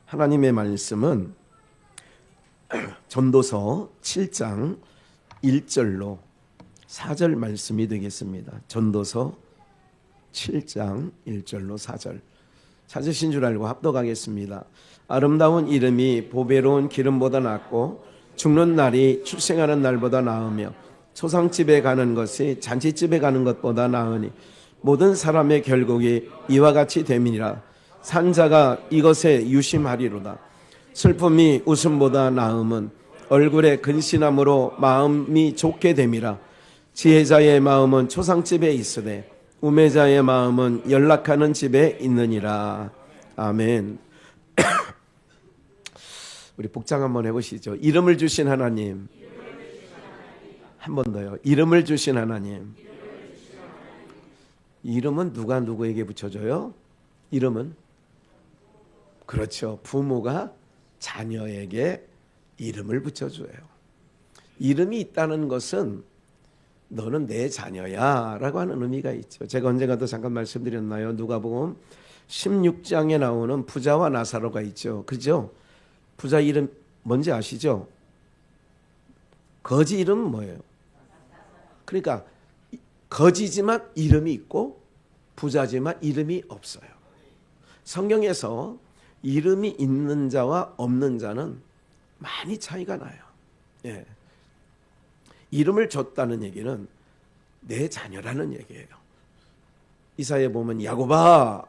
하나님의 말씀은 전도서 7장 1절로 4절 말씀이 되겠습니다. 전도서 7장 1절로 4절. 찾으신 줄 알고 합독하겠습니다. 아름다운 이름이 보배로운 기름보다 낫고 죽는 날이 출생하는 날보다 나으며 초상집에 가는 것이 잔치집에 가는 것보다 나으니 모든 사람의 결국이 이와 같이 됨이니라. 산자가 이것에 유심하리로다. 슬픔이 웃음보다 나음은 얼굴에 근신함으로 마음이 좋게 됨이라. 지혜자의 마음은 초상집에 있으되 우매자의 마음은 연락하는 집에 있느니라. 아멘. 우리 복장 한번 해보시죠. 이름을 주신 하나님. 한 번 더요. 이름을 주신 하나님. 이름은 누가 누구에게 붙여줘요? 이름은? 그렇죠. 부모가 자녀에게 이름을 붙여줘요. 이름이 있다는 것은 너는 내 자녀야 라고 하는 의미가 있죠. 제가 언젠가도 잠깐 말씀드렸나요? 누가복음 16장에 나오는 부자와 나사로가 있죠. 그죠? 부자 이름 뭔지 아시죠? 거지 이름은 뭐예요? 그러니까 거지지만 이름이 있고 부자지만 이름이 없어요. 성경에서 이름이 있는 자와 없는 자는 많이 차이가 나요. 예. 이름을 줬다는 얘기는 내 자녀라는 얘기예요. 이사야에 보면 야곱아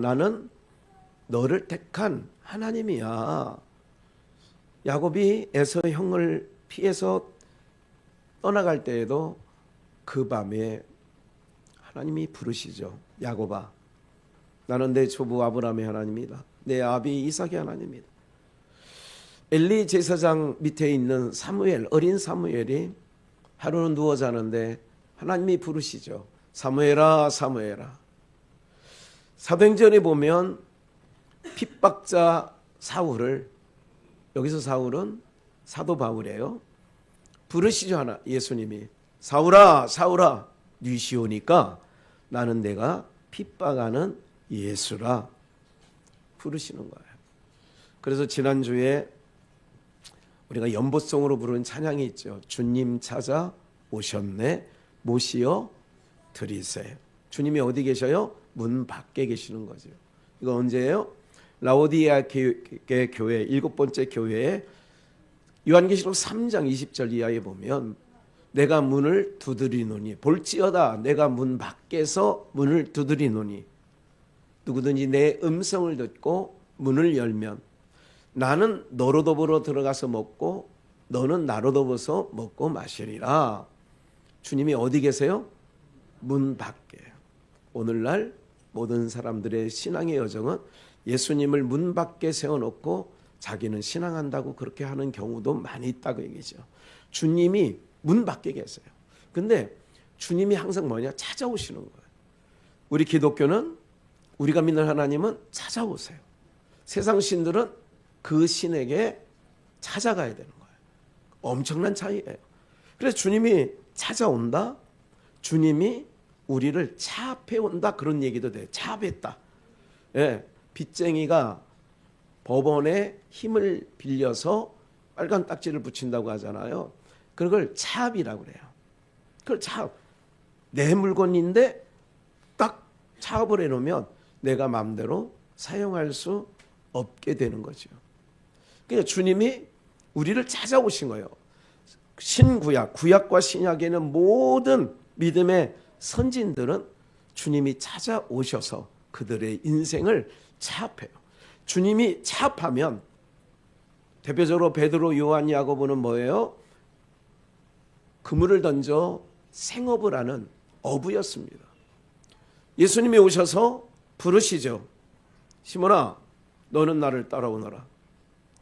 나는 너를 택한 하나님이야. 야곱이 에서 형을 피해서 떠나갈 때에도 그 밤에 하나님이 부르시죠. 야곱아 나는 내 조부 아브라함의 하나님이다. 내 아비 이삭의 하나님이다. 엘리 제사장 밑에 있는 사무엘, 어린 사무엘이 하루는 누워 자는데 하나님이 부르시죠. 사무엘아 사무엘아. 사도행전에 보면 핍박자 사울을, 여기서 사울은 사도 바울이에요. 부르시죠. 하나 예수님이. 사울아 사울아 뉘시오니까 나는 내가 핍박하는 예수라 부르시는 거예요. 그래서 지난주에 우리가 연보성으로 부르는 찬양이 있죠. 주님 찾아 오셨네 모시어 드리세. 주님이 어디 계셔요? 문 밖에 계시는 거죠. 이거 언제예요? 라오디게아 교회 일곱 번째 교회에 요한계시록 3장 20절 이하에 보면 내가 문을 두드리노니 볼지어다 내가 문 밖에서 문을 두드리노니 누구든지 내 음성을 듣고 문을 열면 나는 너로 더불어 들어가서 먹고 너는 나로 더불어서 먹고 마시리라. 주님이 어디 계세요? 문 밖에. 오늘날 모든 사람들의 신앙의 여정은 예수님을 문 밖에 세워놓고 자기는 신앙한다고 그렇게 하는 경우도 많이 있다고 얘기죠. 주님이 문 밖에 계세요. 근데 주님이 항상 뭐냐? 찾아오시는 거예요. 우리 기독교는 우리가 믿는 하나님은 찾아오세요. 세상 신들은 그 신에게 찾아가야 되는 거예요. 엄청난 차이예요. 그래서 주님이 찾아온다. 주님이 우리를 차압해온다. 그런 얘기도 돼요. 차압했다. 예, 빚쟁이가 법원에 힘을 빌려서 빨간 딱지를 붙인다고 하잖아요. 그걸 차압이라고 그래요. 그걸 차압. 내 물건인데 딱 차압을 해놓으면 내가 마음대로 사용할 수 없게 되는 거죠. 그러니까 주님이 우리를 찾아오신 거예요. 신구약, 구약과 신약에는 모든 믿음의 선진들은 주님이 찾아오셔서 그들의 인생을 차압해요. 주님이 차압하면 대표적으로 베드로, 요한, 야고보는 뭐예요? 그물을 던져 생업을 하는 어부였습니다. 예수님이 오셔서 부르시죠. 시몬아 너는 나를 따라오너라.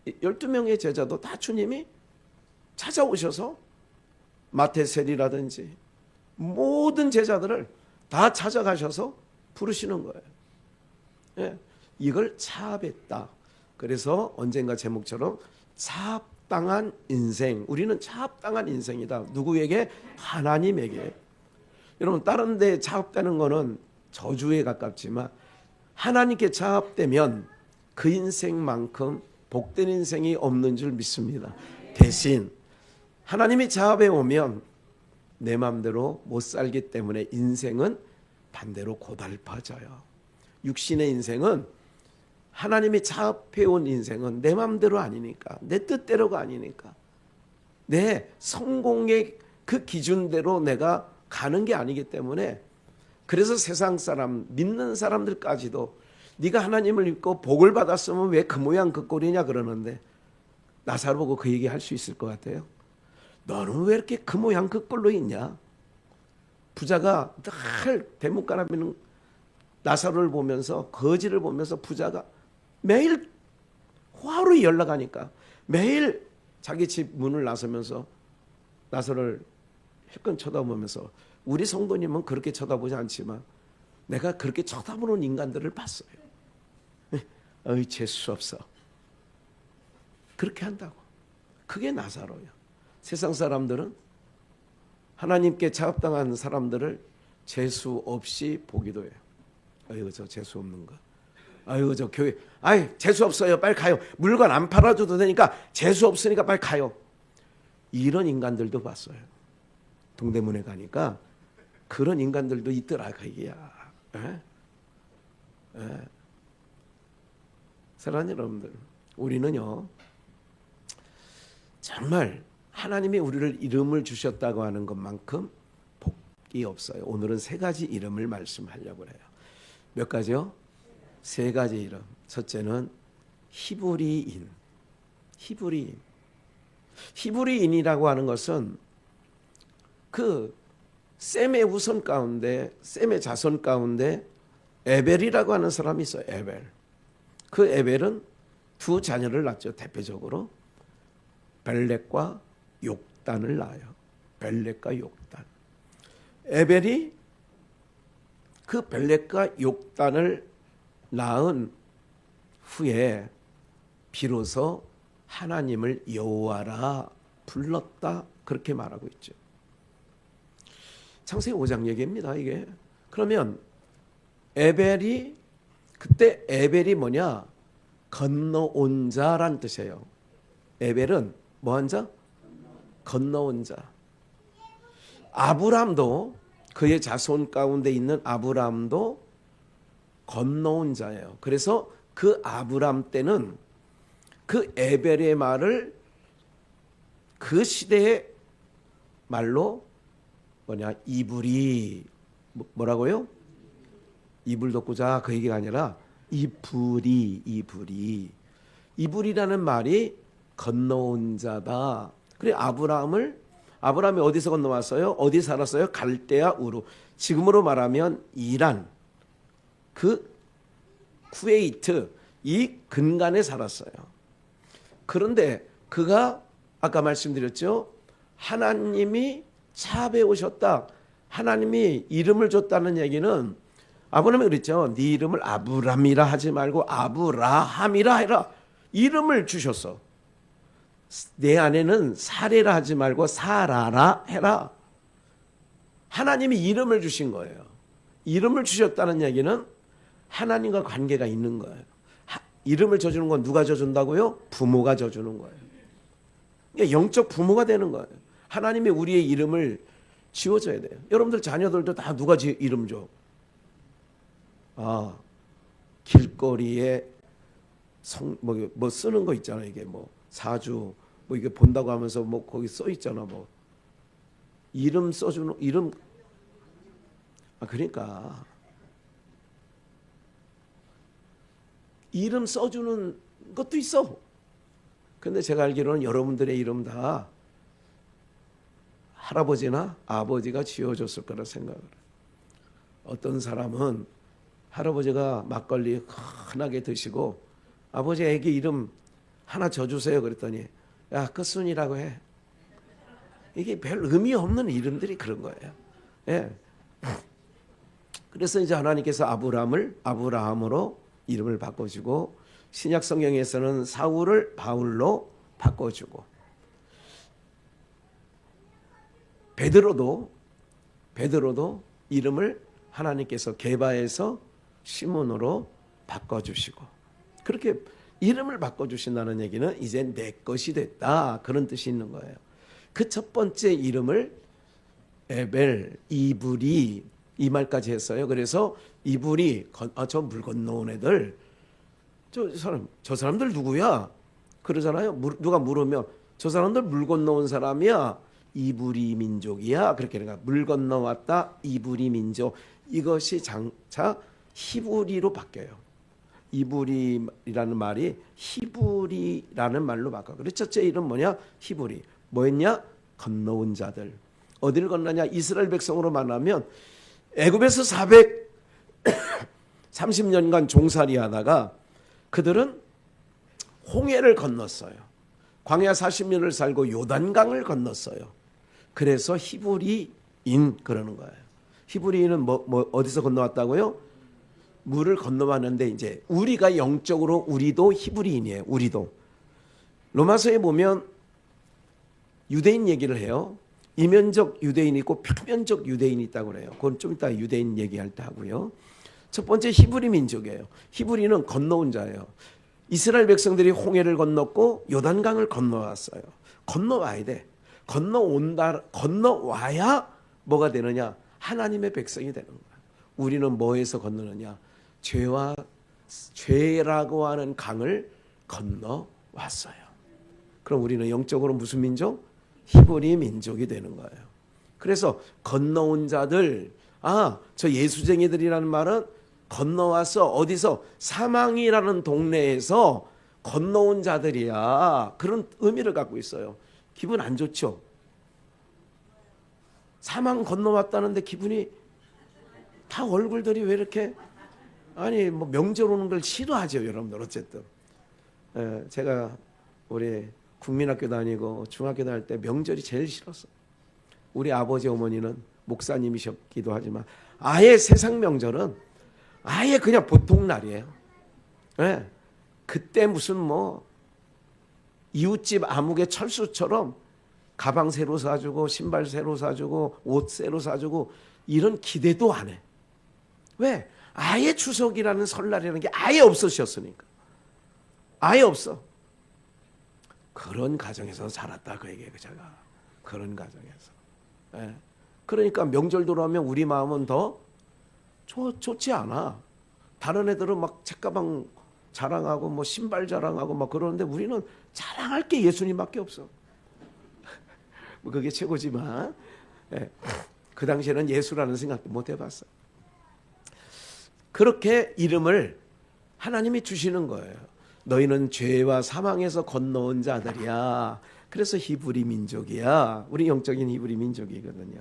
12명의 제자도 다 주님이 찾아오셔서 마태셀이라든지 모든 제자들을 다 찾아가셔서 부르시는 거예요. 예, 이걸 차압했다. 그래서 언젠가 제목처럼 차압당한 인생. 우리는 차압당한 인생이다. 누구에게? 하나님에게. 여러분 다른 데 차압되는 거는 저주에 가깝지만 하나님께 차압되면 그 인생만큼 복된 인생이 없는 줄 믿습니다. 대신 하나님이 자업에 오면 내 마음대로 못 살기 때문에 인생은 반대로 고달파져요. 육신의 인생은 하나님이 자업해 온 인생은 내 마음대로 아니니까, 내 뜻대로가 아니니까, 내 성공의 그 기준대로 내가 가는 게 아니기 때문에, 그래서 세상 사람, 믿는 사람들까지도 네가 하나님을 믿고 복을 받았으면 왜 그 모양 그 꼴이냐 그러는데, 나사로 보고 그 얘기 할 수 있을 것 같아요. 너는 왜 이렇게 그 모양 그 꼴로 있냐? 부자가 늘 대문가라비는 나사로를 보면서, 거지를 보면서 부자가 매일 화로 연락하니까 매일 자기 집 문을 나서면서 나사로를 힐끔 쳐다보면서, 우리 성도님은 그렇게 쳐다보지 않지만 내가 그렇게 쳐다보는 인간들을 봤어요. 어이 재수 없어. 그렇게 한다고. 그게 나사로야. 세상 사람들은 하나님께 자업당한 사람들을 재수 없이 보기도 해요. 아이고 저 재수 없는 거. 아이고 저 교회, 아이 재수 없어요. 빨리 가요. 물건 안 팔아줘도 되니까 재수 없으니까 빨리 가요. 이런 인간들도 봤어요. 동대문에 가니까 그런 인간들도 있더라 그 얘기야. 사랑하는 여러분들, 우리는요 정말 하나님이 우리를 이름을 주셨다고 하는 것만큼 복이 없어요. 오늘은 세 가지 이름을 말씀하려고 해요. 몇 가지요? 세 가지 이름. 첫째는 히브리인. 히브리인. 히브리인이라고 하는 것은 그 셈의 후손 가운데, 셈의 자손 가운데 에벨이라고 하는 사람이 있어요. 에벨. 그 에벨은 두 자녀를 낳죠. 대표적으로 벨렉과 욕단을 낳아요. 벨렉과 욕단. 에벨이 그 벨렉과 욕단을 낳은 후에 비로소 하나님을 여호와라 불렀다, 그렇게 말하고 있죠. 창세기 5장 얘기입니다. 이게. 그러면 에벨이, 그때 에벨이 뭐냐? 건너온 자란 뜻이에요. 에벨은 뭐한 자? 건너온 자. 아브람도, 그의 자손 가운데 있는 아브람도 건너온 자예요. 그래서 그 아브람 때는 그 에벨의 말을 그 시대의 말로 뭐냐? 이불이, 뭐라고요? 이불 덮고 자, 그 얘기가 아니라 이불이라는 말이 건너온 자다. 그래 아브라함이 어디서 건너왔어요? 어디 살았어요? 갈대아 우루. 지금으로 말하면 이란, 그 쿠웨이트, 이 근간에 살았어요. 그런데 그가 아까 말씀드렸죠. 하나님이 차압해 오셨다. 하나님이 이름을 줬다는 얘기는, 아브라함이 그랬죠. 네 이름을 아브람이라 하지 말고 아브라함이라 해라. 이름을 주셨어. 내 아내는 사레라 하지 말고 사라라 해라. 하나님이 이름을 주신 거예요. 이름을 주셨다는 얘기는 하나님과 관계가 있는 거예요. 이름을 져주는 건 누가 져준다고요? 부모가 져주는 거예요. 그러니까 영적 부모가 되는 거예요. 하나님이 우리의 이름을 지어줘야 돼요. 여러분들 자녀들도 다 누가 이름 줘? 길거리에 뭐 쓰는 거 있잖아요. 이게 뭐 사주 뭐 이게 본다고 하면서 뭐 거기 써 있잖아. 뭐 이름 써주는 이름. 그러니까 이름 써주는 것도 있어. 근데 제가 알기로는 여러분들의 이름 다 할아버지나 아버지가 지어줬을 거라 생각을 해요. 어떤 사람은 할아버지가 막걸리 흔하게 드시고 아버지 애기 이름 하나 져주세요 그랬더니 야 끝순이라고 해. 이게 별 의미 없는 이름들이 그런 거예요. 예. 그래서 이제 하나님께서 아브라함을 아브라함으로 이름을 바꿔주고, 신약 성경에서는 사울을 바울로 바꿔주고, 베드로도 이름을 하나님께서 게바에서 시몬으로 바꿔주시고, 그렇게 이름을 바꿔주신다는 얘기는 이제 내 것이 됐다, 그런 뜻이 있는 거예요. 그 첫 번째 이름을 에벨, 이불이, 이 말까지 했어요. 그래서 이불이 저 물 건너온 애들, 저 사람들 누구야? 그러잖아요. 누가 물으면 저 사람들 물 건너온 사람이야. 이브리 민족이야. 그렇게 그러니까 물 건너왔다. 이브리 민족. 이것이 장차 히브리로 바뀌어요. 이브리라는 말이 히브리라는 말로 바뀌어. 그래서 첫째 이름 뭐냐? 히브리. 뭐였냐? 건너온 자들. 어디를 건너냐? 이스라엘 백성으로 만나면 애굽에서 430년간 종살이 하다가 그들은 홍해를 건넜어요. 광야 40년을 살고 요단강을 건넜어요. 그래서 히브리인 그러는 거예요. 히브리인은 뭐 어디서 건너왔다고요? 물을 건너왔는데 이제 우리가 영적으로 우리도 히브리인이에요. 우리도. 로마서에 보면 유대인 얘기를 해요. 이면적 유대인이 있고 표면적 유대인이 있다고 그래요. 그건 좀 이따 유대인 얘기할 때 하고요. 첫 번째 히브리 민족이에요. 히브리는 건너온 자예요. 이스라엘 백성들이 홍해를 건넜고 요단강을 건너왔어요. 건너와야 돼. 건너와야 뭐가 되느냐? 하나님의 백성이 되는 거야. 우리는 뭐에서 건너느냐? 죄라고 하는 강을 건너왔어요. 그럼 우리는 영적으로 무슨 민족? 히브리 민족이 되는 거예요. 그래서 건너온 자들, 저 예수쟁이들이라는 말은 건너와서 어디서 사망이라는 동네에서 건너온 자들이야. 그런 의미를 갖고 있어요. 기분 안 좋죠? 사망 건너왔다는데 기분이 다 얼굴들이 왜 이렇게 뭐 명절 오는 걸 싫어하죠, 여러분들. 어쨌든 제가 우리 국민학교 다니고 중학교 다닐 때 명절이 제일 싫었어. 우리 아버지 어머니는 목사님이셨기도 하지만 아예 세상 명절은 아예 그냥 보통 날이에요. 네. 그때 무슨 이웃집 아무개 철수처럼 가방 새로 사주고 신발 새로 사주고 옷 새로 사주고 이런 기대도 안 해. 왜? 아예 추석이라는 설날이라는 게 아예 없으셨으니까. 아예 없어. 그런 가정에서 자랐다 그 얘기예요. 제가. 그런 가정에서. 네. 그러니까 명절 들어오면 우리 마음은 더 좋지 않아. 다른 애들은 막 책가방 자랑하고 신발 자랑하고 막 그러는데 우리는 자랑할 게 예수님밖에 없어. 그게 최고지만 그 당시에는 예수라는 생각도 못 해봤어. 그렇게 이름을 하나님이 주시는 거예요. 너희는 죄와 사망에서 건너온 자들이야. 그래서 히브리 민족이야. 우리 영적인 히브리 민족이거든요.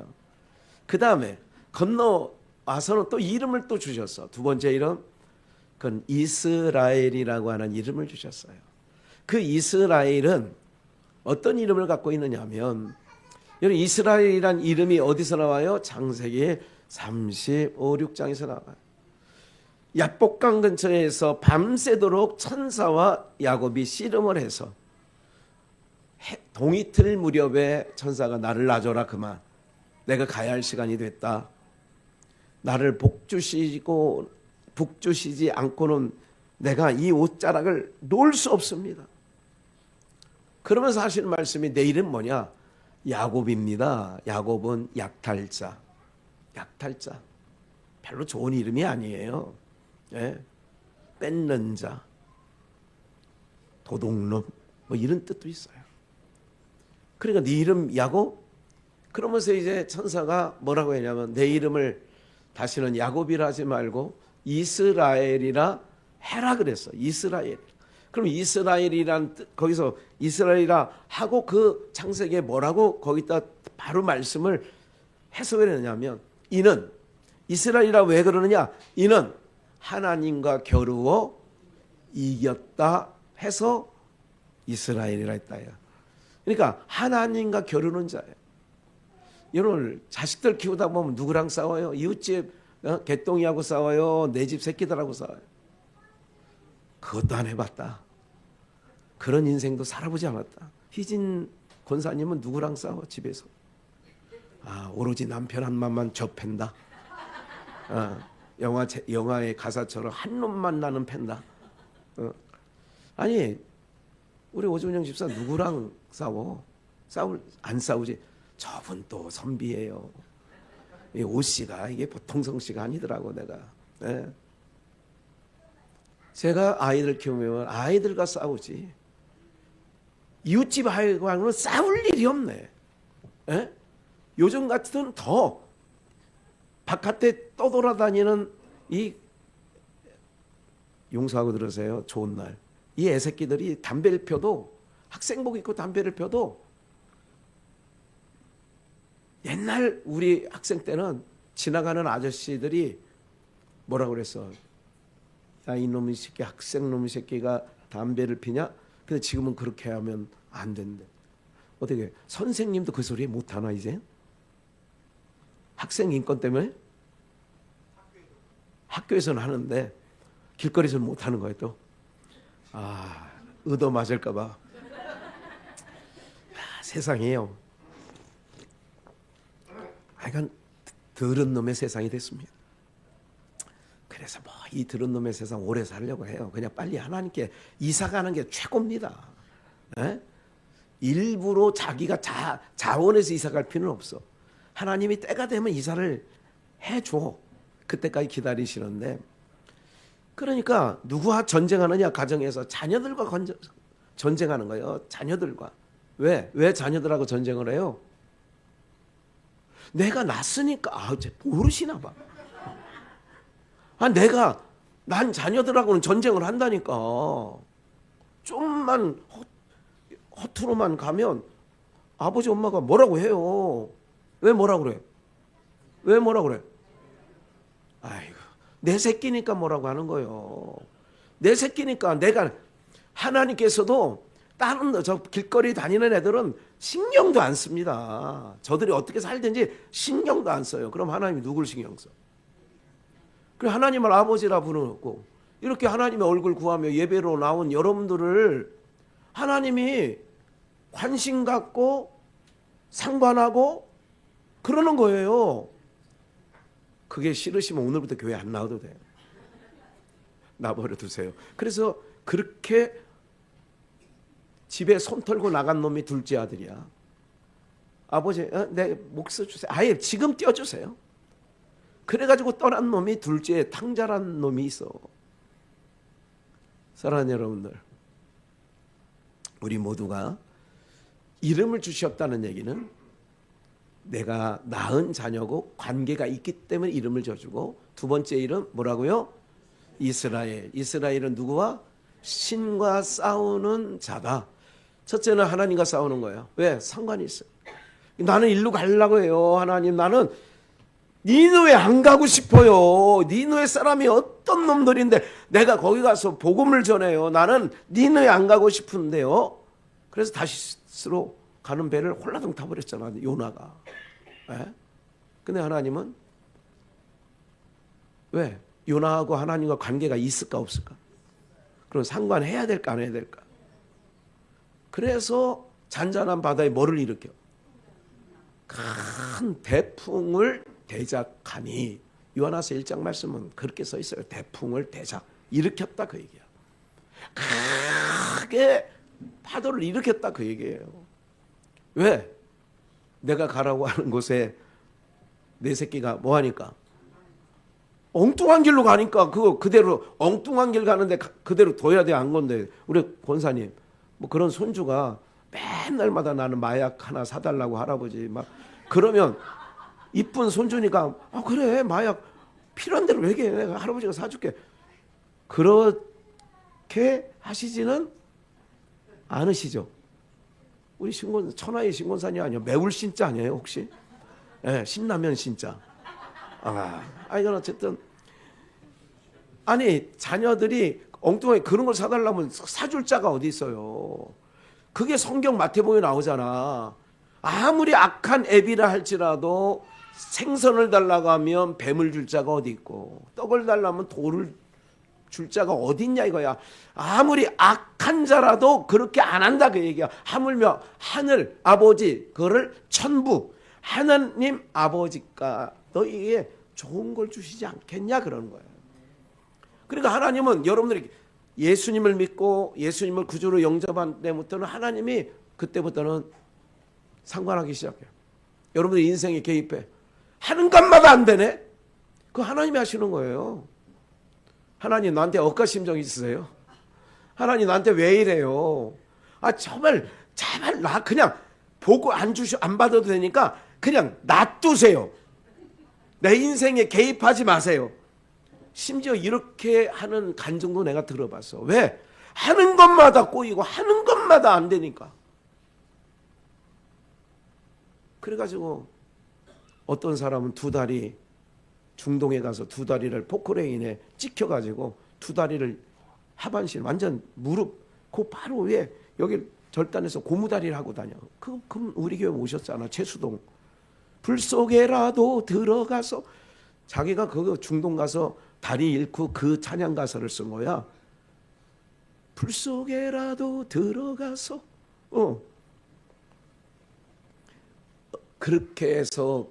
그 다음에 건너와서는 또 이름을 또 주셨어. 두 번째 이름, 그건 이스라엘이라고 하는 이름을 주셨어요. 그 이스라엘은 어떤 이름을 갖고 있느냐 하면, 여러분 이스라엘이란 이름이 어디서 나와요? 창세기 35, 6장에서 나와요. 야복강 근처에서 밤새도록 천사와 야곱이 씨름을 해서 동이틀 무렵에 천사가 나를 놔줘라 그만. 내가 가야 할 시간이 됐다. 나를 북주시지 않고는 내가 이 옷자락을 놓을 수 없습니다. 그러면서 하시는 말씀이 내 이름 뭐냐? 야곱입니다. 야곱은 약탈자. 약탈자. 별로 좋은 이름이 아니에요. 예? 뺏는 자, 도둑놈, 이런 뜻도 있어요. 그러니까 네 이름 야곱? 그러면서 이제 천사가 뭐라고 했냐면 내 이름을 다시는 야곱이라 하지 말고 이스라엘이라 해라 그랬어. 이스라엘. 그럼 이스라엘이란 뜻, 거기서 이스라엘이라 하고 그 창세기에 뭐라고 거기다 바로 말씀을 해석을 했느냐면, 이는 이스라엘이라 왜 그러느냐? 이는 하나님과 겨루어 이겼다 해서 이스라엘이라 했다요. 그러니까 하나님과 겨루는 자예요. 여러분 자식들 키우다 보면 누구랑 싸워요? 이웃집 개똥이하고 싸워요? 내 집 새끼들하고 싸워요? 그것도 안 해봤다. 그런 인생도 살아보지 않았다. 희진 권사님은 누구랑 싸워? 집에서. 오로지 남편 한 맘만 접한다. 영화의 가사처럼 한 놈만 나는 팬다. 아니 우리 오준영 집사 누구랑 안 싸우지. 저분 또 선비예요. 이 오씨가 이게 보통 성씨가 아니더라고 내가. 예. 제가 아이들 키우면 아이들과 싸우지. 이웃집 아이들과는 싸울 일이 없네. 예? 요즘 같은 더 바깥에 떠돌아다니는 이 용서하고 들으세요. 좋은 날. 이 애새끼들이 담배를 펴도 학생복 입고 담배를 펴도 옛날 우리 학생 때는 지나가는 아저씨들이 뭐라고 그랬어? 야 이놈의 새끼 학생 놈의 새끼가 담배를 피냐? 근데 지금은 그렇게 하면 안 된대. 어떻게 선생님도 그 소리 못 하나 이제? 학생 인권 때문에? 학교에서는 하는데 길거리에서는 못 하는 거예요 또. 아 얻어 맞을까 봐. 세상이에요. 하여간 더러운 놈의 세상이 됐습니다. 그래서 뭐 이 더러운 놈의 세상 오래 살려고 해요. 그냥 빨리 하나님께 이사 가는 게 최고입니다. 에? 일부러 자기가 자원해서 이사 갈 필요는 없어. 하나님이 때가 되면 이사를 해줘. 그때까지 기다리시는데. 그러니까 누구와 전쟁하느냐 가정에서 자녀들과 전쟁하는 거예요. 자녀들과. 왜 자녀들하고 전쟁을 해요? 내가 낳았으니까 모르시나 봐. 난 자녀들하고는 전쟁을 한다니까. 좀만 허투루만 가면 아버지 엄마가 뭐라고 해요. 왜 뭐라 그래? 왜 뭐라 그래? 아이고 내 새끼니까 뭐라고 하는 거예요. 내 새끼니까. 내가 하나님께서도 다른 저 길거리 다니는 애들은 신경도 안 씁니다. 저들이 어떻게 살든지 신경도 안 써요. 그럼 하나님이 누굴 신경 써? 그래 하나님을 아버지라 부르고 이렇게 하나님의 얼굴 구하며 예배로 나온 여러분들을 하나님이 관심 갖고 상관하고 그러는 거예요. 그게 싫으시면 오늘부터 교회 안 나와도 돼요. 나버려 두세요. 그래서 그렇게 집에 손 털고 나간 놈이 둘째 아들이야. 아버지 내 몫을 주세요. 아예 지금 떼어주세요. 그래가지고 떠난 놈이 둘째 탕자란 놈이 있어. 사랑하는 여러분들, 우리 모두가 이름을 주셨다는 얘기는 내가 낳은 자녀고 관계가 있기 때문에 이름을 줘주고, 두 번째 이름 뭐라고요? 이스라엘. 이스라엘은 누구와? 신과 싸우는 자다. 첫째는 하나님과 싸우는 거예요. 왜? 상관이 있어요. 나는 일로 가려고 해요. 하나님 나는 니느웨 안 가고 싶어요. 니느웨 사람이 어떤 놈들인데 내가 거기 가서 복음을 전해요. 나는 니느웨 안 가고 싶은데요. 그래서 다시스로 가는 배를 홀라당 타버렸잖아, 요나가. 예? 근데 하나님은 왜? 요나하고 하나님과 관계가 있을까 없을까? 그럼 상관해야 될까 안 해야 될까? 그래서 잔잔한 바다에 뭐를 일으켜? 큰 대풍을 대작하니. 요한화서 1장 말씀은 그렇게 써 있어요. 대풍을 대작 일으켰다 그 얘기야. 크게 파도를 일으켰다 그 얘기예요. 왜? 내가 가라고 하는 곳에 내 새끼가 뭐 하니까? 엉뚱한 길로 가니까 그거 그대로 엉뚱한 길 가는데 그대로 둬야 돼 안 건데. 우리 권사님 뭐 그런 손주가 맨날마다 나는 마약 하나 사달라고 할아버지 막 그러면 이쁜 손주니까 그래 마약 필요한 대로 얘기해. 내가 할아버지가 사줄게. 그렇게 하시지는 않으시죠? 우리 천하의 신권사님 아니에요? 매울 신자 아니에요 혹시? 네, 신라면 신자. 이건 어쨌든 아니 자녀들이 엉뚱하게 그런 걸 사달라면 사줄 자가 어디 있어요? 그게 성경 마태복음에 나오잖아. 아무리 악한 애비라 할지라도 생선을 달라고 하면 뱀을 줄 자가 어디 있고 떡을 달라면 돌을 줄 자가 어디 있냐 이거야. 아무리 악한 자라도 그렇게 안 한다 그 얘기야. 하물며 하늘 아버지 그거를 천부 하나님 아버지가 너희에게 좋은 걸 주시지 않겠냐 그러는 거예요. 그러니까 하나님은 여러분들이 예수님을 믿고 예수님을 구주로 영접한 때부터는 하나님이 그때부터는 상관하기 시작해요. 여러분들 인생에 개입해. 하는 것마다 안 되네? 그거 하나님이 하시는 거예요. 하나님 나한테 억가심정 있으세요? 하나님 나한테 왜 이래요? 정말 나 그냥 보고 안 받아도 되니까 그냥 놔두세요. 내 인생에 개입하지 마세요. 심지어 이렇게 하는 간증도 내가 들어봤어. 왜? 하는 것마다 꼬이고 하는 것마다 안 되니까. 그래가지고 어떤 사람은 두 다리 중동에 가서 두 다리를 포크레인에 찍혀가지고 두 다리를 하반신 완전 무릎 그 바로 위에 여기 절단해서 고무다리를 하고 다녀. 그럼 우리 교회 오셨잖아. 최수동. 불 속에라도 들어가서 자기가 그 중동 가서 다리 잃고 그 찬양 가사를 쓴 거야. 불 속에라도 들어가서 그렇게 해서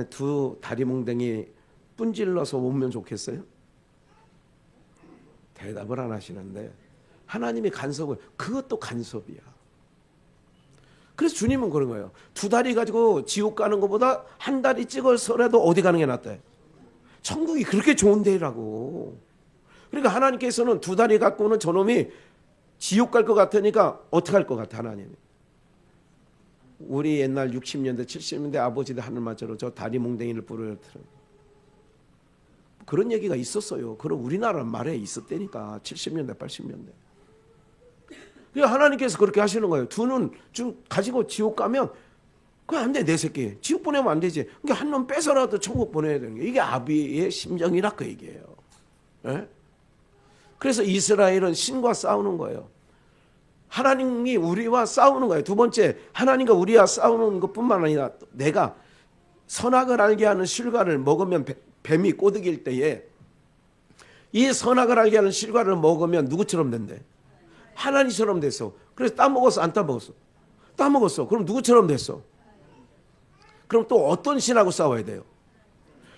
두 다리 몽댕이 분질러서 오면 좋겠어요? 대답을 안 하시는데 하나님이 간섭을, 그것도 간섭이야. 그래서 주님은 그런 거예요. 두 다리 가지고 지옥 가는 것보다 한 다리 찍어서라도 어디 가는 게 낫대? 천국이 그렇게 좋은 데라고. 그러니까 하나님께서는 두 다리 갖고는 저놈이 지옥 갈 것 같으니까 어떻게 할 것 같아 하나님이? 우리 옛날 60년대 70년대 아버지들 하늘말처럼 저 다리 몽댕이를 부르더라고요. 그런 얘기가 있었어요. 그럼 우리나라 말에 있었다니까. 70년대 80년대. 그러니까 하나님께서 그렇게 하시는 거예요. 두 눈 좀 가지고 지옥 가면 그거 안 돼, 내 새끼. 지옥 보내면 안 되지. 그러니까 한 놈 뺏어라도 천국 보내야 되는 게 이게 아비의 심정이라 그 얘기예요. 네? 그래서 이스라엘은 신과 싸우는 거예요. 하나님이 우리와 싸우는 거예요. 두 번째, 하나님과 우리와 싸우는 것뿐만 아니라 내가 선악을 알게 하는 실과를 먹으면 뱀이 꼬드길 때에 이 선악을 알게 하는 실과를 먹으면 누구처럼 된대? 하나님처럼 됐어. 그래서 따먹었어? 안 따먹었어? 따먹었어. 그럼 누구처럼 됐어? 그럼 또 어떤 신하고 싸워야 돼요?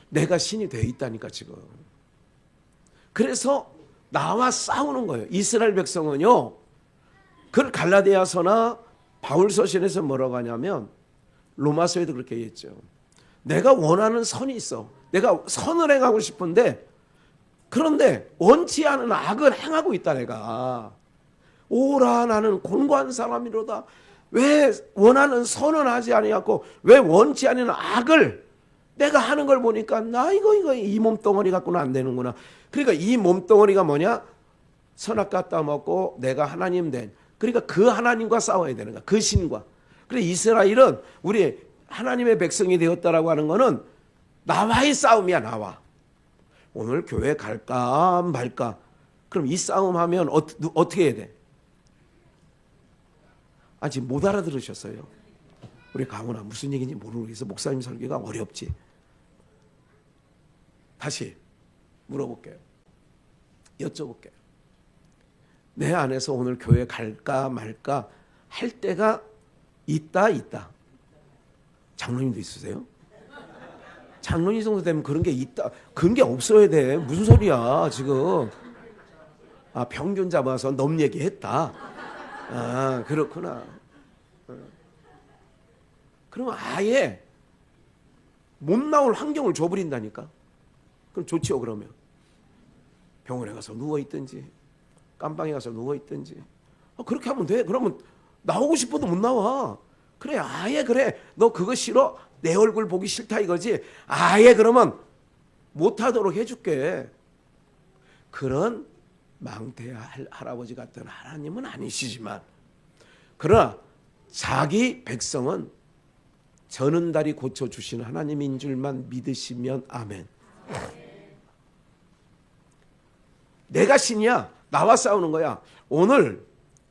내가 신이 되어 있다니까 지금. 그래서 나와 싸우는 거예요. 이스라엘 백성은요. 그걸 갈라디아서나 바울서신에서 뭐라고 하냐면 로마서에도 그렇게 얘기했죠. 내가 원하는 선이 있어. 내가 선을 행하고 싶은데 그런데 원치 않은 악을 행하고 있다 내가. 오라 나는 곤고한 사람이로다. 왜 원하는 선은 하지 아니하고 왜 원치 않은 악을 내가 하는 걸 보니까 나 이거 이 몸뚱어리 갖고는 안 되는구나. 그러니까 이 몸뚱어리가 뭐냐? 선악 갖다 먹고 내가 하나님 된. 그러니까 그 하나님과 싸워야 되는 거야. 그 신과. 그래 이스라엘은 우리 하나님의 백성이 되었다라고 하는 거는 나와의 싸움이야. 나와. 오늘 교회 갈까 말까. 그럼 이 싸움하면 어떻게 해야 돼? 아직 못 알아들으셨어요. 우리 강훈아 무슨 얘기인지 모르겠어. 목사님 설교가 어렵지. 다시 물어볼게요. 여쭤볼게요. 내 안에서 오늘 교회 갈까 말까 할 때가 있다. 장로님도 있으세요? 장로님 정도 되면 그런 게 있다. 그런 게 없어야 돼. 무슨 소리야 지금. 평균 잡아서 넘 얘기했다. 그렇구나. 그러면 아예 못 나올 환경을 줘버린다니까. 그럼 좋지요. 그러면 병원에 가서 누워있든지 깜방에 가서 누워있든지 그렇게 하면 돼. 그러면 나오고 싶어도 못 나와. 그래 아예 그래 너 그거 싫어? 내 얼굴 보기 싫다 이거지. 아예 그러면 못하도록 해줄게. 그런 망태 할아버지 같은 하나님은 아니시지만 그러나 자기 백성은 저는 다리 고쳐주시는 하나님인 줄만 믿으시면 아멘. 내가 신이야. 나와 싸우는 거야. 오늘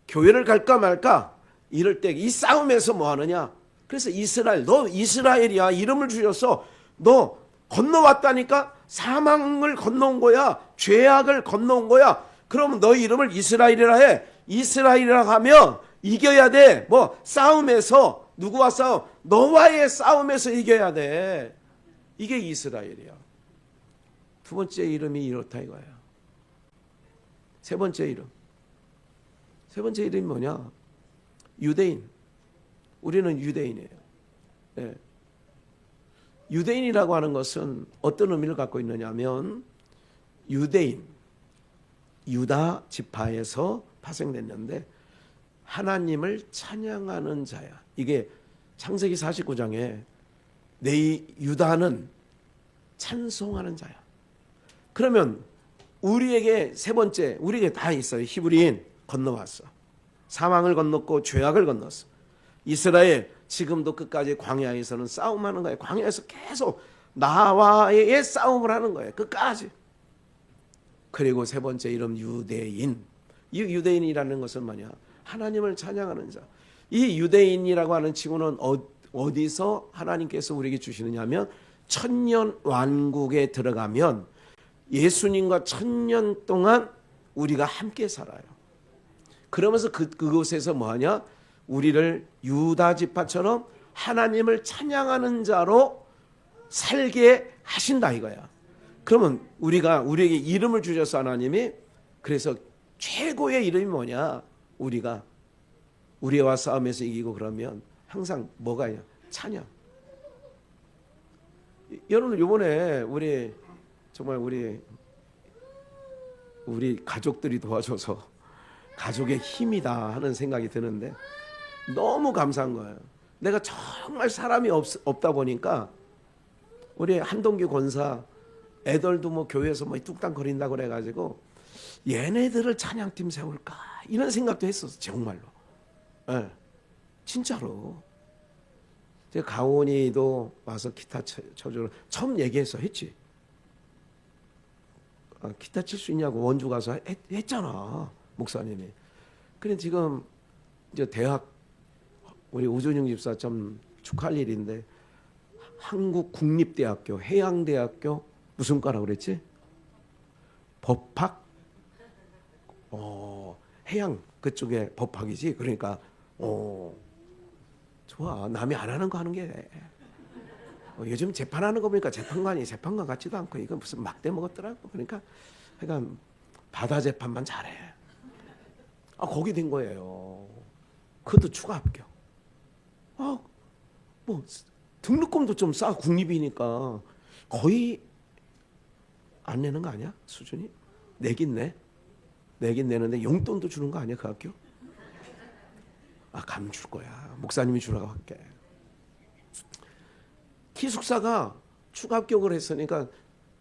교회를 갈까 말까 이럴 때 이 싸움에서 뭐 하느냐. 그래서 이스라엘 너 이스라엘이야. 이름을 주셔서 너 건너왔다니까. 사망을 건너온 거야. 죄악을 건너온 거야. 그러면 너 이름을 이스라엘이라 해. 이스라엘이라 하면 이겨야 돼. 뭐 싸움에서 누구와 싸움? 너와의 싸움에서 이겨야 돼. 이게 이스라엘이야. 두 번째 이름이 이렇다 이거야. 세 번째 이름. 세 번째 이름이 뭐냐? 유대인. 우리는 유대인이에요. 네. 유대인이라고 하는 것은 어떤 의미를 갖고 있느냐면 유대인, 유다 지파에서 파생됐는데 하나님을 찬양하는 자야. 이게 창세기 49장에 내 유다는 찬송하는 자야. 그러면 우리에게 세 번째, 우리에게 다 있어요. 히브리인 건너왔어. 사망을 건넜고 죄악을 건넜어. 이스라엘 지금도 끝까지 광야에서는 싸움하는 거예요. 광야에서 계속 나와의 싸움을 하는 거예요. 끝까지. 그리고 세 번째 이름 유대인. 이 유대인이라는 것은 뭐냐? 하나님을 찬양하는 자. 이 유대인이라고 하는 칭호는 어디서 하나님께서 우리에게 주시느냐 하면 천년 왕국에 들어가면 예수님과 천년 동안 우리가 함께 살아요. 그러면서 그곳에서 뭐하냐? 우리를 유다 지파처럼 하나님을 찬양하는 자로 살게 하신다 이거야. 그러면 우리에게 이름을 주셔서 하나님이, 그래서 최고의 이름이 뭐냐? 우리와 싸움에서 이기고 그러면 항상 뭐가 있냐? 찬양. 여러분 이번에 정말 우리 가족들이 도와줘서 가족의 힘이다 하는 생각이 드는데 너무 감사한 거예요. 내가 정말 사람이 없다 보니까 우리 한동규 권사 애들도 뭐 교회에서 뭐 뚝딱거린다고 그래가지고 얘네들을 찬양팀 세울까 이런 생각도 했었어. 정말로. 네, 진짜로. 제가 가온이도 와서 기타 쳐주러 처음 얘기해서 했지. 기타 칠 수 있냐고 원주 가서 했잖아 목사님이. 그래 지금 이제 대학 우리 오준영 집사 좀 축하할 일인데 한국국립대학교 해양대학교 무슨 과라고 그랬지? 법학? 해양 그쪽에 법학이지. 그러니까 좋아. 남이 안 하는 거 하는 게 요즘 재판하는 거 보니까 재판관이 재판관 같지도 않고 이건 무슨 막대 먹었더라고. 그러니까 바다 재판만 잘해. 거기 된 거예요. 그것도 추가 합격. 뭐 등록금도 좀 싸. 국립이니까 거의 안 내는 거 아니야? 수준이? 내긴 내는데 용돈도 주는 거 아니야 그 학교? 감 줄 거야. 목사님이 주라고 할게. 기숙사가 추가 합격을 했으니까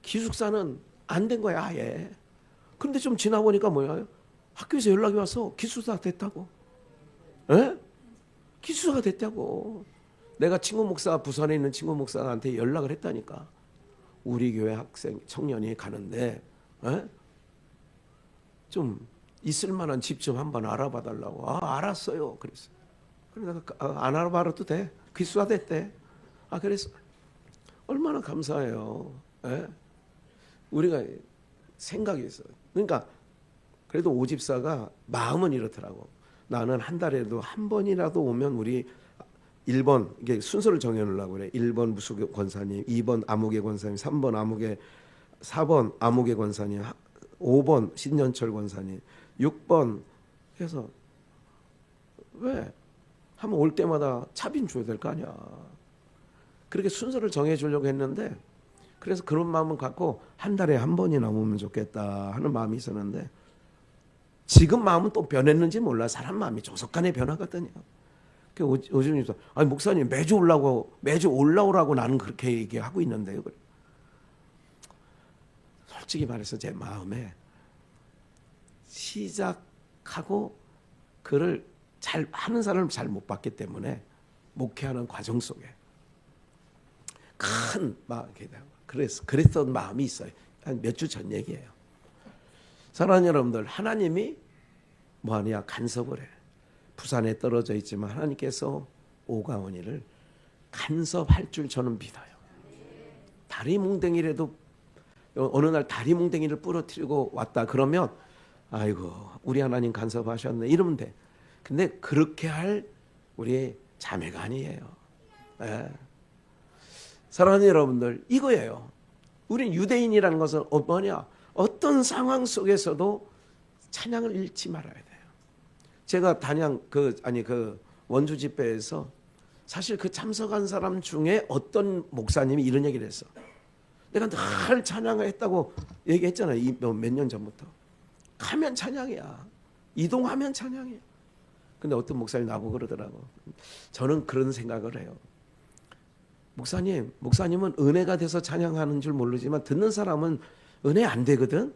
기숙사는 안 된 거야 아예. 그런데 좀 지나 보니까 뭐야? 학교에서 연락이 와서 기숙사 됐다고. 에? 기숙사가 됐다고. 내가 친구 목사, 부산에 있는 친구 목사한테 연락을 했다니까. 우리 교회 학생 청년이 가는데 좀 있을 만한 집 좀 한번 알아봐 달라고. 알았어요. 그랬어. 그래 내가 안 알아봐도 돼. 기숙사 됐대. 그래서 얼마나 감사해요. 에? 우리가 생각이 있어. 그러니까 그래도 오집사가 마음은 이렇더라고. 나는 한 달에도 한 번이라도 오면 우리 1번 이게 순서를 정해놓으려고 그래. 1번 무수교 권사님, 2번 아무개 권사님, 3번 아무개, 4번 아무개 권사님, 5번 신년철 권사님, 6번 해서 왜? 한번 올 때마다 차빈 줘야 될 거 아니야. 그렇게 순서를 정해주려고 했는데 그래서 그런 마음을 갖고 한 달에 한 번이나 오면 좋겠다 하는 마음이 있었는데 지금 마음은 또 변했는지 몰라. 사람 마음이 조속간에 변하거든요. 오준님도 목사님 매주 올라오라고 나는 그렇게 얘기하고 있는데요. 솔직히 말해서 제 마음에 시작하고 그를 잘 하는 사람을 잘 못 봤기 때문에 목회하는 과정 속에 큰 그랬던 마음이 있어요. 한 몇 주 전 얘기예요. 사랑하는 여러분들, 하나님이 뭐하냐? 간섭을 해. 부산에 떨어져 있지만 하나님께서 오가원이를 간섭할 줄 저는 믿어요. 다리 뭉댕이라도 어느 날 다리 뭉댕이를 부러뜨리고 왔다 그러면 아이고 우리 하나님 간섭하셨네 이러면 돼. 근데 그렇게 할 우리 자매가 아니에요. 네. 사랑하는 여러분들, 이거예요. 우린 유대인이라는 것은 뭐냐? 어떤 상황 속에서도 찬양을 잃지 말아야 돼요. 제가 단양 그 원주 집회에서 사실 그 참석한 사람 중에 어떤 목사님이 이런 얘기를 했어. 내가 늘 찬양을 했다고 얘기했잖아요. 몇 년 전부터. 가면 찬양이야. 이동하면 찬양이야. 근데 어떤 목사님이 나보고 그러더라고. 저는 그런 생각을 해요. 목사님은 은혜가 돼서 찬양하는 줄 모르지만 듣는 사람은 은혜 안 되거든.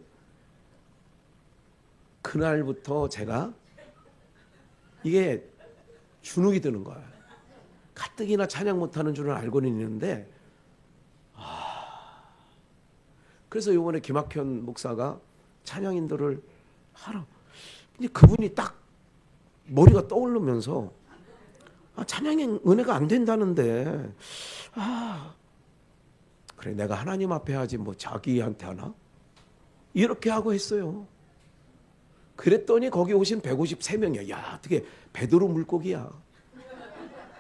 그날부터 제가 이게 주눅이 드는 거야. 가뜩이나 찬양 못하는 줄은 알고는 있는데 그래서 이번에 김학현 목사가 찬양 인도를 하라. 근데 그분이 딱 머리가 떠오르면서 찬양의 은혜가 안 된다는데 그래 내가 하나님 앞에 하지 뭐 자기한테 하나? 이렇게 하고 했어요. 그랬더니 거기 오신 153명이야. 야 어떻게 베드로 물고기야.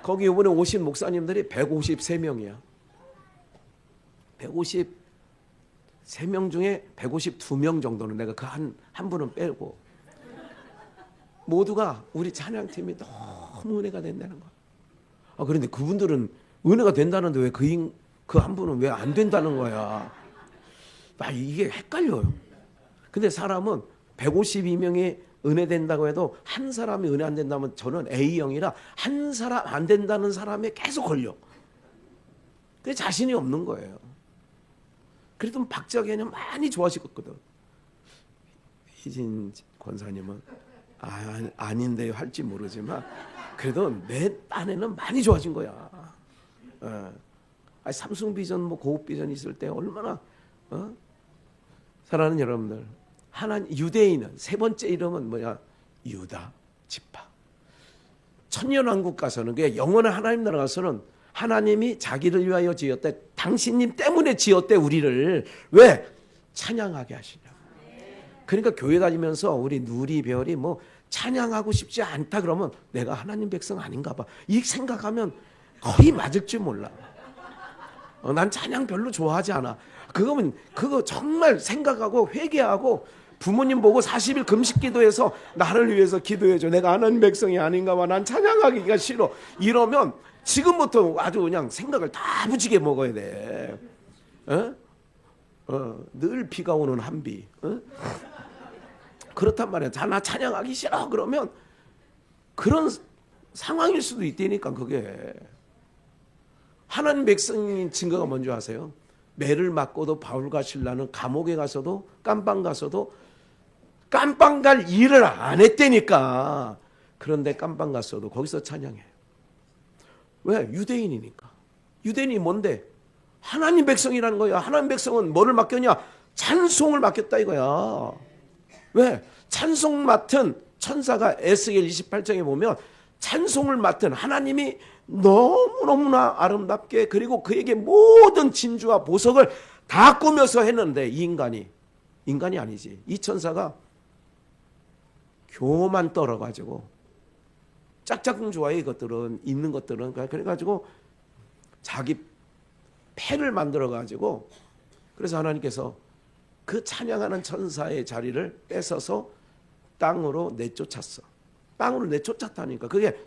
거기 이번에 오신 목사님들이 153명이야. 153명 중에 152명 정도는 내가 그 한 분은 빼고 모두가 우리 찬양팀이 너무 은혜가 된다는 거야. 그런데 그분들은 은혜가 된다는데 왜 그 한 분은 왜 안 된다는 거야. 이게 헷갈려요. 근데 사람은 152명이 은혜 된다고 해도 한 사람이 은혜 안 된다면 저는 A형이라 한 사람 안 된다는 사람에 계속 걸려. 그게 자신이 없는 거예요. 그래도 박자계는 많이 좋아지거든. 희진 권사님은 아닌데 할지 모르지만 그래도 내 딴에는 많이 좋아진 거야. 삼성 비전 뭐 고급 비전 있을 때 얼마나 사랑하는 여러분들, 유대인은 세 번째 이름은 뭐야? 유다 지파. 천년왕국 가서는 그 영원한 하나님 나라 가서는 하나님이 자기를 위하여 지었대. 당신님 때문에 지었대 우리를. 왜? 찬양하게 하시냐. 그러니까 교회 다니면서 우리 누리별이 뭐 찬양하고 싶지 않다 그러면 내가 하나님 백성 아닌가 봐. 이 생각하면 거의 맞을 줄 몰라. 난 찬양 별로 좋아하지 않아. 그거 정말 생각하고 회개하고 부모님 보고 40일 금식 기도해서 나를 위해서 기도해줘. 내가 하나님 백성이 아닌가 봐. 난 찬양하기가 싫어. 이러면 지금부터 아주 그냥 생각을 다 부지게 먹어야 돼. 늘 비가 오는 한비. 그렇단 말이야. 나 찬양하기 싫어. 그러면 그런 상황일 수도 있다니까 그게. 하나님 백성인 증거가 뭔지 아세요? 매를 맞고도 바울과 실라는 감옥에 가서도 깜빵 가서도 깜빵 갈 일을 안 했다니까. 그런데 깜빵 갔어도 거기서 찬양해요. 왜? 유대인이니까. 유대인이 뭔데? 하나님 백성이라는 거야. 하나님 백성은 뭐를 맡겼냐? 찬송을 맡겼다 이거야. 왜? 찬송 맡은 천사가 에스겔 28장에 보면 찬송을 맡은 하나님이 너무너무나 아름답게 그리고 그에게 모든 진주와 보석을 다 꾸며서 했는데 이 인간이 아니지. 이 천사가 교만 떨어가지고 짝짝꿍 좋아해. 이것들은 있는 것들은. 그래가지고 자기 패를 만들어가지고 그래서 하나님께서 그 찬양하는 천사의 자리를 뺏어서 땅으로 내쫓았어. 땅으로 내쫓았다니까. 그게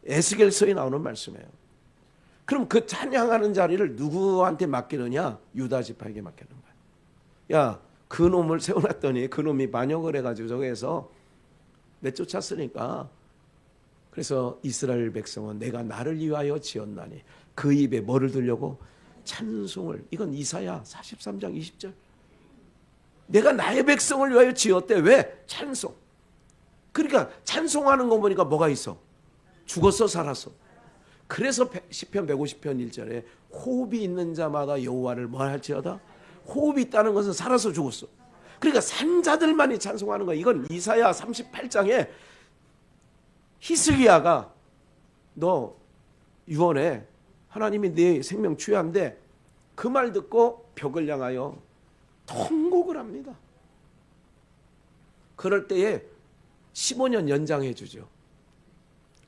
에스겔서에 나오는 말씀이에요. 그럼 그 찬양하는 자리를 누구한테 맡기느냐? 유다 지파에게 맡기는 거야. 야, 그 놈을 세워놨더니 그 놈이 반역을 해가지고 저기에서 내쫓았으니까. 그래서 이스라엘 백성은 내가 나를 위하여 지었나니 그 입에 뭐를 들려고? 찬송을. 이건 이사야 43장 20절. 내가 나의 백성을 위하여 지었대. 왜? 찬송. 그러니까 찬송하는 거 보니까 뭐가 있어? 죽었어 살았어. 그래서 시편 150편 1절에 호흡이 있는 자마다 여호와를 뭐 할지어다? 호흡이 있다는 것은 살아서 죽었어. 그러니까 산 자들만이 찬송하는 거야. 이건 이사야 38장에 히스기야가 너 유언해. 하나님이 네 생명 취한데 그 말 듣고 벽을 향하여 통곡을 합니다. 그럴 때에 15년 연장해 주죠.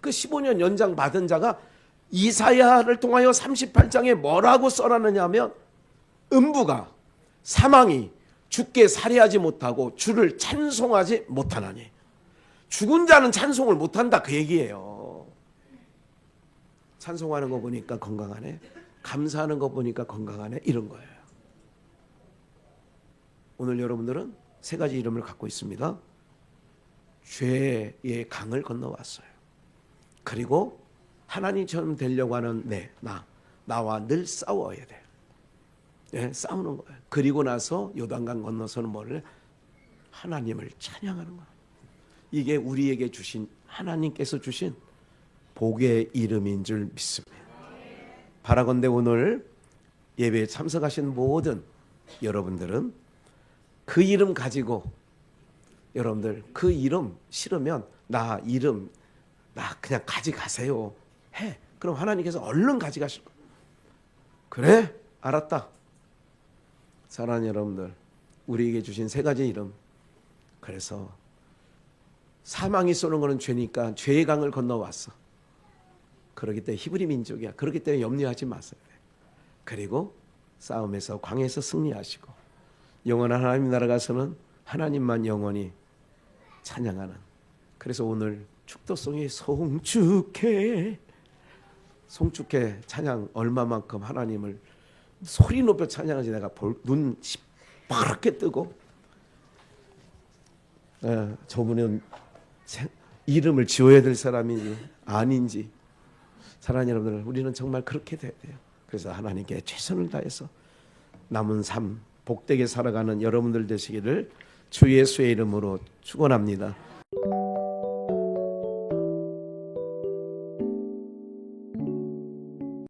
그 15년 연장 받은 자가 이사야를 통하여 38장에 뭐라고 써놨느냐 하면 음부가 사망이 주께 살해하지 못하고 주를 찬송하지 못하나니. 죽은 자는 찬송을 못한다 그 얘기예요. 찬송하는 거 보니까 건강하네, 감사하는 거 보니까 건강하네, 이런 거예요. 오늘 여러분들은 세 가지 이름을 갖고 있습니다. 죄의 강을 건너왔어요. 그리고 하나님처럼 되려고 하는 나와 늘 싸워야 돼요. 예, 싸우는 거예요. 그리고 나서 요단강 건너서는 뭐를? 하나님을 찬양하는 거예요. 이게 우리에게 주신, 하나님께서 주신 복의 이름인 줄 믿습니다. 바라건대 오늘 예배에 참석하신 모든 여러분들은 그 이름 가지고, 여러분들 그 이름 싫으면 나 그냥 가져가세요 해. 그럼 하나님께서 얼른 가져가실 거예요. 그래? 알았다. 사랑하는 여러분들, 우리에게 주신 세 가지 이름, 그래서 사망이 쏘는 거는 죄니까 죄의 강을 건너왔어. 그렇기 때문에 히브리 민족이야. 그렇기 때문에 염려하지 마세요. 그리고 싸움에서 광야에서 승리하시고 영원한 하나님 나라 가서는 하나님만 영원히 찬양하는. 그래서 오늘 축도송이 송축해 찬양, 얼마만큼 하나님을 소리 높여 찬양하지. 내가 눈 시퍼렇게 뜨고, 저분은 이름을 지어야 될 사람인지 아닌지. 사랑하는 여러분들, 우리는 정말 그렇게 돼야 돼요. 그래서 하나님께 최선을 다해서 남은 삶 복되게 살아가는 여러분들 되시기를 주 예수의 이름으로 축원합니다.